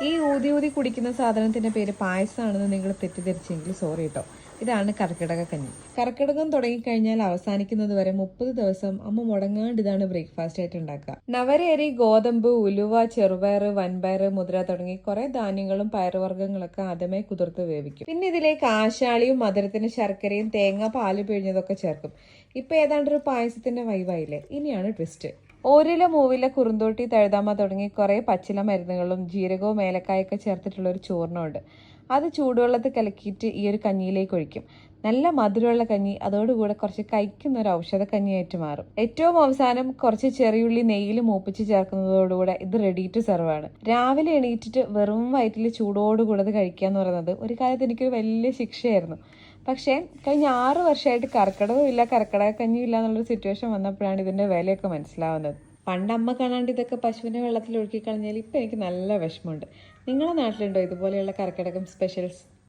ഈ ഊതി ഊതി കുടിക്കുന്ന സാധനത്തിന്റെ പേര് പായസമാണെന്ന് നിങ്ങൾ തെറ്റിദ്ധരിച്ചെങ്കിൽ സോറി കേട്ടോ. ഇതാണ് കർക്കിടക കഞ്ഞി. കർക്കിടകം തുടങ്ങിക്കഴിഞ്ഞാൽ അവസാനിക്കുന്നത് വരെ 30 ദിവസം അമ്മ മുടങ്ങാണ്ട് ഇതാണ് ബ്രേക്ക്ഫാസ്റ്റ് ആയിട്ട് ഉണ്ടാക്കുക. നവരയരി, ഗോതമ്പ്, ഉലുവ, ചെറുപയർ, വൻപയർ, മുതിര തുടങ്ങി കുറെ ധാന്യങ്ങളും പയറുവർഗ്ഗങ്ങളൊക്കെ ആദ്യമേ കുതിർത്ത് വേവിക്കും. പിന്നെ ഇതിലേക്ക് ആശാളിയും മധുരത്തിന് ശർക്കരയും തേങ്ങ, പാല് പിഴിഞ്ഞതൊക്കെ ചേർക്കും. ഇപ്പൊ ഏതാണ്ടൊരു പായസത്തിന്റെ വൈവായില്ലേ. ഇനിയാണ് ട്വിസ്റ്റ്. ഓരില, മൂവില, കുറുന്തോട്ടി, തഴുതാമ തുടങ്ങി കുറേ പച്ചില മരുന്നുകളും ജീരകവും ഏലക്കായൊക്കെ ചേർത്തിട്ടുള്ള ഒരു ചൂർണ്ണമുണ്ട്. അത് ചൂടുവെള്ളത്തിൽ കലക്കിയിട്ട് ഈ ഒരു കഞ്ഞിയിലേക്ക് ഒഴിക്കും. നല്ല മധുരമുള്ള കഞ്ഞി, അതോടുകൂടെ കുറച്ച് കഴിക്കുന്ന ഒരു ഔഷധ കഞ്ഞിയായിട്ട് മാറും. ഏറ്റവും അവസാനം കുറച്ച് ചെറിയുള്ളി നെയ്യിൽ മൂപ്പിച്ച് ചേർക്കുന്നതോടുകൂടെ ഇത് റെഡി ടു സെർവ് ആണ്. രാവിലെ എണീറ്റിട്ട് വെറും വയറ്റിൽ ചൂടോടുകൂടെ അത് കഴിക്കുക എന്ന് പറയുന്നത് ഒരു കാലത്ത് എനിക്കൊരു വലിയ ശിക്ഷയായിരുന്നു. പക്ഷേ കഴിഞ്ഞ 6 വർഷമായിട്ട് കർക്കിടകവും ഇല്ല, കർക്കിടക കഞ്ഞിയും ഇല്ല എന്നുള്ളൊരു സിറ്റുവേഷൻ വന്നപ്പോഴാണ് ഇതിന്റെ വിലയൊക്കെ മനസ്സിലാവുന്നത്. പണ്ട് അമ്മ കാണാണ്ട് ഇതൊക്കെ പശുവിനെ വെള്ളത്തിൽ ഒഴുക്കി കളഞ്ഞാൽ ഇപ്പം എനിക്ക് നല്ല വിഷമമുണ്ട്. നിങ്ങളുടെ നാട്ടിലുണ്ടോ ഇതുപോലെയുള്ള കർക്കിടകം സ്പെഷ്യൽസ്?